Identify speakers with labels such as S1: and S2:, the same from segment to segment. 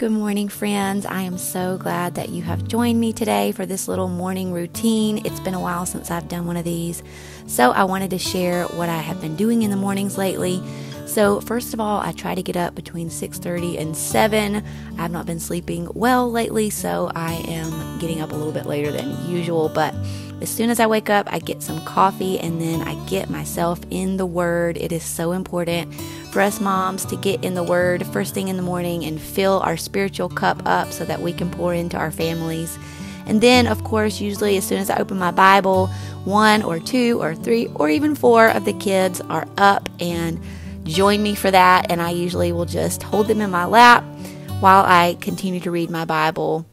S1: Good morning, friends. I am so glad that you have joined me today for this little morning routine. It's been a while since I've done one of these, so I wanted to share what I have been doing in the mornings lately. So first of all, I try to get up between 6:30 and 7. I have not been sleeping well lately, so I am getting up a little bit later than usual, but as soon as I wake up, I get some coffee and then I get myself in the Word. It is so important for us moms to get in the Word first thing in the morning and fill our spiritual cup up so that we can pour into our families. And then, of course, usually as soon as I open my Bible, 1 or 2 or 3 or even 4 of the kids are up and join me for that. And I usually will just hold them in my lap while I continue to read my Bible.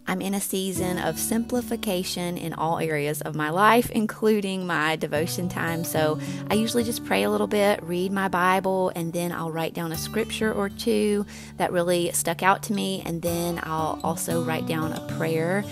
S1: I'm in a season of simplification in all areas of my life, including my devotion time. So I usually just pray a little bit, read my Bible, and then I'll write down a scripture or two that really stuck out to me. And then I'll also write down a prayer.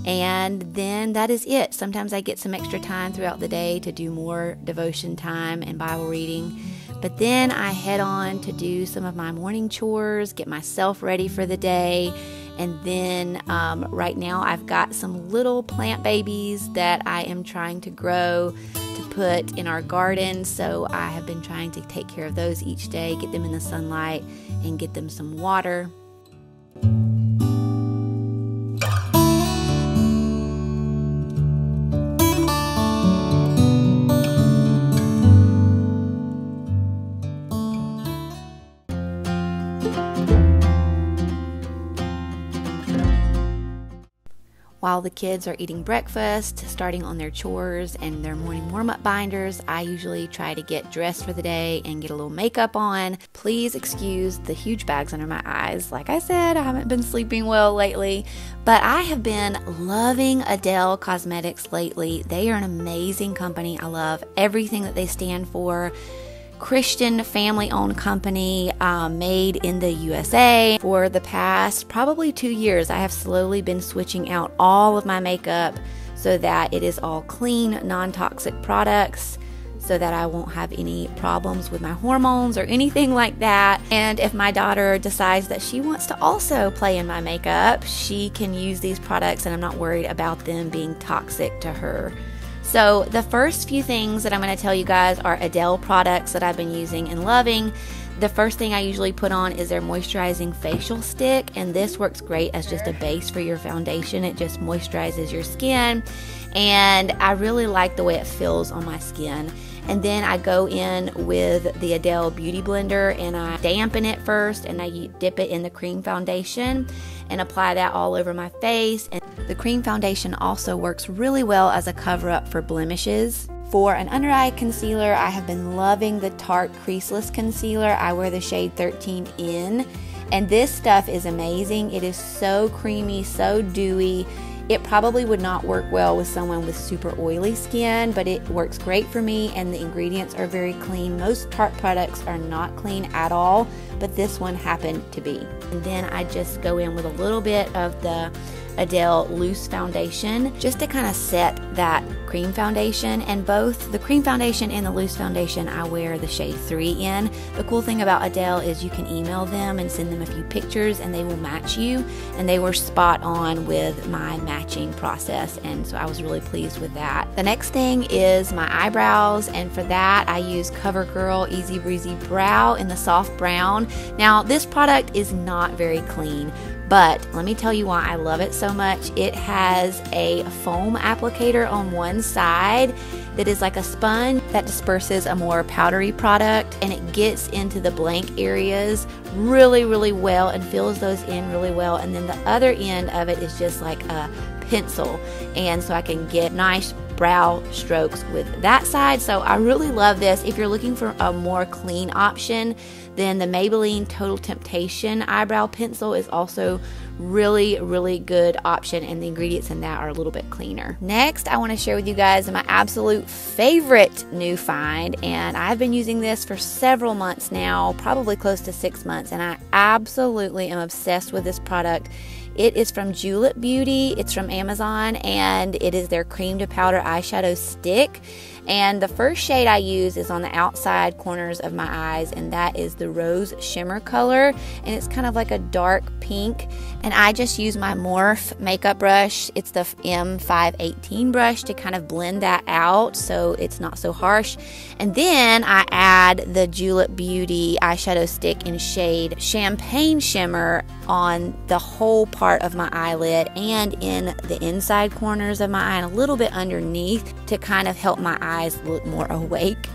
S1: And then that is it. Sometimes I get some extra time throughout the day to do more devotion time and Bible reading. But then I head on to do some of my morning chores, get myself ready for the day. And then right now I've got some little plant babies that I am trying to grow to put in our garden. So I have been trying to take care of those each day, get them in the sunlight and get them some water. While the kids are eating breakfast, starting on their chores and their morning warm-up binders, I usually try to get dressed for the day and get a little makeup on. Please excuse the huge bags under my eyes. Like I said, I haven't been sleeping well lately, but I have been loving Adele Cosmetics lately. They are an amazing company. I love everything that they stand for. Christian family-owned company, made in the USA. For the past probably 2 years, I have slowly been switching out all of my makeup so that it is all clean, non-toxic products so that I won't have any problems with my hormones or anything like that. And if my daughter decides that she wants to also play in my makeup, she can use these products and I'm not worried about them being toxic to her. So the first few things that I'm going to tell you guys are Adele products that I've been using and loving. The first thing I usually put on is their moisturizing facial stick, and this works great as just a base for your foundation. It just moisturizes your skin, and I really like the way it feels on my skin. And then I go in with the Adele Beauty Blender and I dampen it first and I dip it in the cream foundation and apply that all over my face. And the cream foundation also works really well as a cover-up for blemishes. For an under eye concealer, I have been loving the Tarte Creaseless Concealer. I wear the shade 13N, and this stuff is amazing. It is so creamy, so dewy. It probably would not work well with someone with super oily skin, but it works great for me, and the ingredients are very clean. Most Tarte products are not clean at all, but this one happened to be. And then I just go in with a little bit of the Adele Loose Foundation just to kind of set that cream foundation. And both the cream foundation and the loose foundation, I wear the shade 3 in. The cool thing about Adele is you can email them and send them a few pictures and they will match you, and they were spot on with my matching process, and so I was really pleased with that. The next thing is my eyebrows, and for that I use CoverGirl Easy Breezy Brow in the soft brown. Now this product is not very clean, but let me tell you why I love it so much. It has a foam applicator on one side that is like a sponge that disperses a more powdery product, and it gets into the blank areas really, really well and fills those in really well. And then the other end of it is just like a pencil, and so I can get nice brow strokes with that side. So I really love this. If you're looking for a more clean option, then the Maybelline Total Temptation eyebrow pencil is also really, really good option, and the ingredients in that are a little bit cleaner. Next, I want to share with you guys my absolute favorite new find, and I've been using this for several months now, probably close to 6 months, and I absolutely am obsessed with this product. It is from Julep Beauty. It's from Amazon, and it is their cream to powder eyeshadow stick. And the first shade I use is on the outside corners of my eyes, and that is the Rose Shimmer color, and it's kind of like a dark pink. And I just use my Morphe makeup brush. It's the M518 brush to kind of blend that out so it's not so harsh. And then I add the Julep Beauty eyeshadow stick in shade Champagne Shimmer on the whole part of my eyelid and in the inside corners of my eye and a little bit underneath to kind of help my eyes look more awake,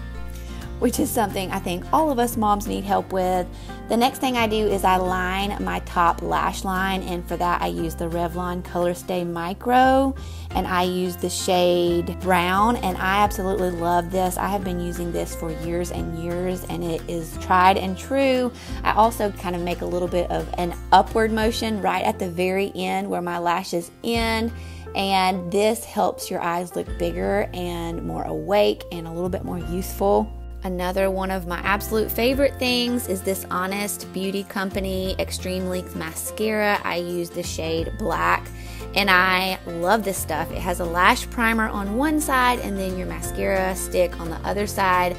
S1: which is something I think all of us moms need help with. The next thing I do is I line my top lash line, and for that I use the Revlon Color Stay Micro, and I use the shade Brown, and I absolutely love this. I have been using this for years and years, and it is tried and true. I also kind of make a little bit of an upward motion right at the very end where my lashes end, and this helps your eyes look bigger and more awake and a little bit more youthful. Another one of my absolute favorite things is this Honest Beauty Company Extreme Length Mascara. I use the shade Black, and I love this stuff. It has a lash primer on one side and then your mascara stick on the other side,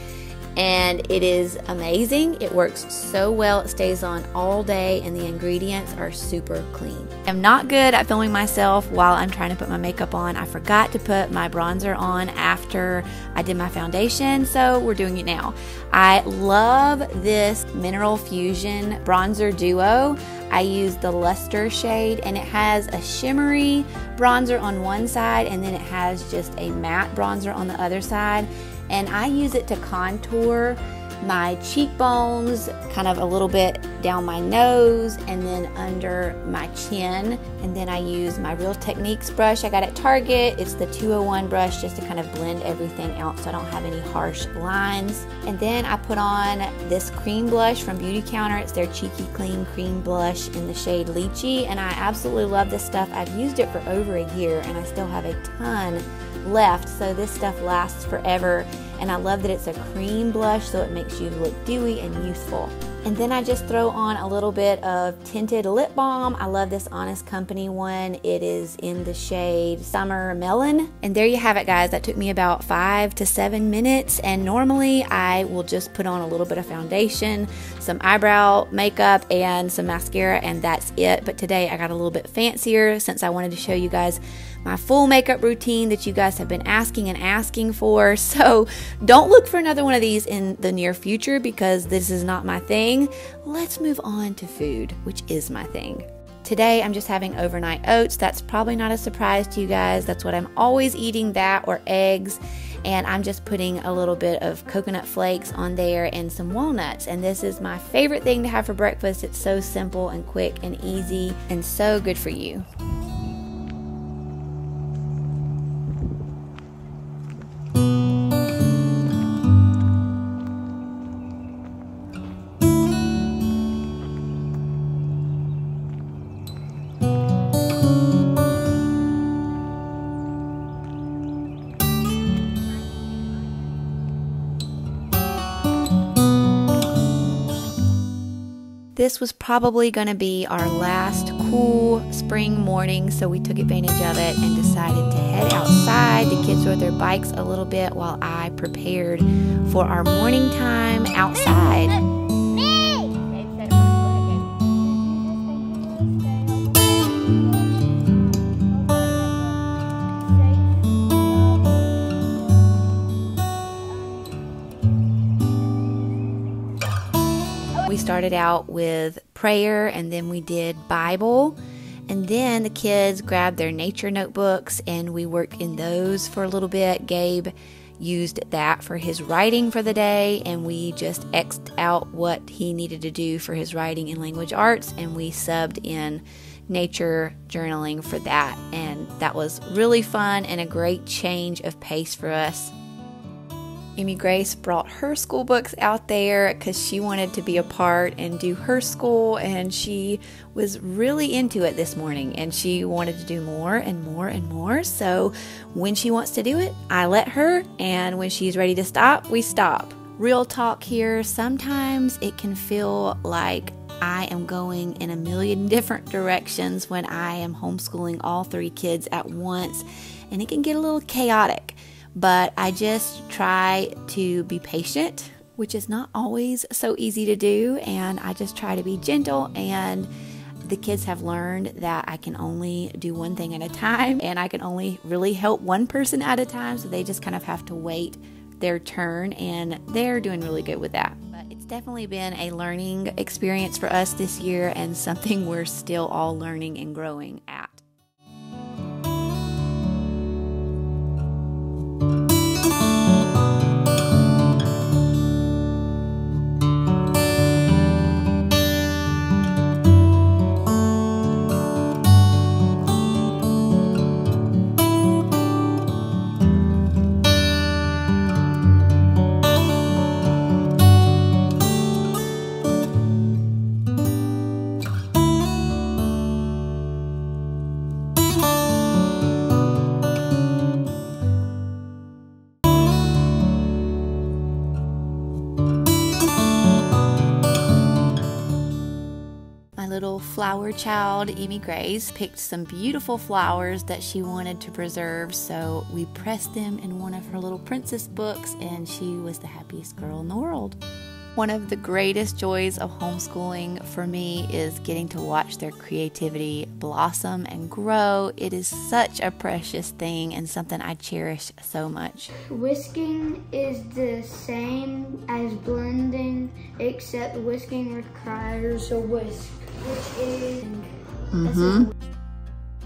S1: and it is amazing. It works so well. It stays on all day, and the ingredients are super clean. I'm not good at filming myself while I'm trying to put my makeup on. I forgot to put my bronzer on after I did my foundation, so we're doing it now. I love this Mineral Fusion Bronzer Duo. I use the Luster shade, and it has a shimmery bronzer on one side, and then it has just a matte bronzer on the other side. And I use it to contour my cheekbones, kind of a little bit down my nose and then under my chin. And then I use my Real Techniques brush I got at Target. It's the 201 brush just to kind of blend everything out so I don't have any harsh lines. And then I put on this cream blush from Beauty Counter. It's their Cheeky Clean Cream Blush in the shade Lychee, and I absolutely love this stuff. I've used it for over a year and I still have a ton left, so this stuff lasts forever. And I love that it's a cream blush, so it makes you look dewy and youthful. And then I just throw on a little bit of tinted lip balm. I love this Honest Company one. It is in the shade Summer Melon. And there you have it, guys. That took me about 5 to 7 minutes. And normally I will just put on a little bit of foundation, some eyebrow makeup, and some mascara, and that's it. But today I got a little bit fancier since I wanted to show you guys my full makeup routine that you guys have been asking for. So don't look for another one of these in the near future because this is not my thing. Let's move on to food, which is my thing. Today I'm just having overnight oats. That's probably not a surprise to you guys. That's what I'm always eating, that or eggs. And I'm just putting a little bit of coconut flakes on there and some walnuts. And this is my favorite thing to have for breakfast. It's so simple and quick and easy and so good for you. This was probably going to be our last cool spring morning, so we took advantage of it and decided to head outside. The kids rode their bikes a little bit while I prepared for our morning time outside. We started out with prayer, and then we did Bible, and then the kids grabbed their nature notebooks and we worked in those for a little bit. Gabe used that for his writing for the day, and we just X'd out what he needed to do for his writing in language arts, and we subbed in nature journaling for that, and that was really fun and a great change of pace for us. Amy Grace brought her school books out there because she wanted to be a part and do her school, and she was really into it this morning, and she wanted to do more and more and more. So when she wants to do it, I let her, and when she's ready to stop, we stop. Real talk here, sometimes it can feel like I am going in a million different directions when I am homeschooling all 3 kids at once, and it can get a little chaotic. But I just try to be patient, which is not always so easy to do, and I just try to be gentle, and the kids have learned that I can only do one thing at a time, and I can only really help one person at a time, so they just kind of have to wait their turn, and they're doing really good with that. But it's definitely been a learning experience for us this year, and something we're still all learning and growing at. Little flower child, Amy Grace, picked some beautiful flowers that she wanted to preserve, so we pressed them in one of her little princess books, and she was the happiest girl in the world. One of the greatest joys of homeschooling for me is getting to watch their creativity blossom and grow. It is such a precious thing and something I cherish so much.
S2: Whisking is the same as blending, except whisking requires a whisk, which is...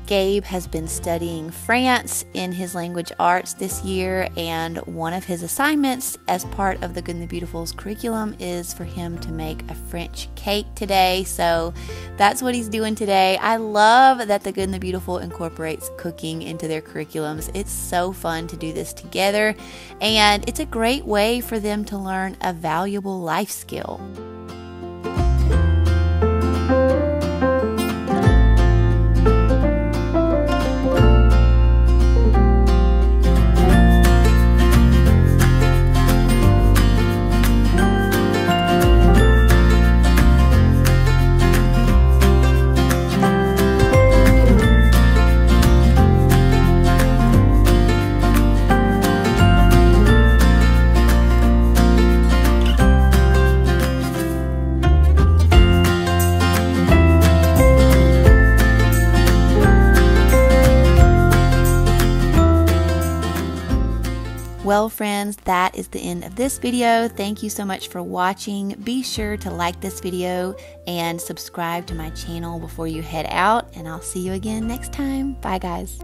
S1: Gabe has been studying France in his language arts this year, and one of his assignments as part of the Good and the Beautiful's curriculum is for him to make a French cake today. So that's what he's doing today. I love that the Good and the Beautiful incorporates cooking into their curriculums. It's so fun to do this together, and it's a great way for them to learn a valuable life skill. Well, friends, that is the end of this video. Thank you so much for watching. Be sure to like this video and subscribe to my channel before you head out, and I'll see you again next time. Bye, guys.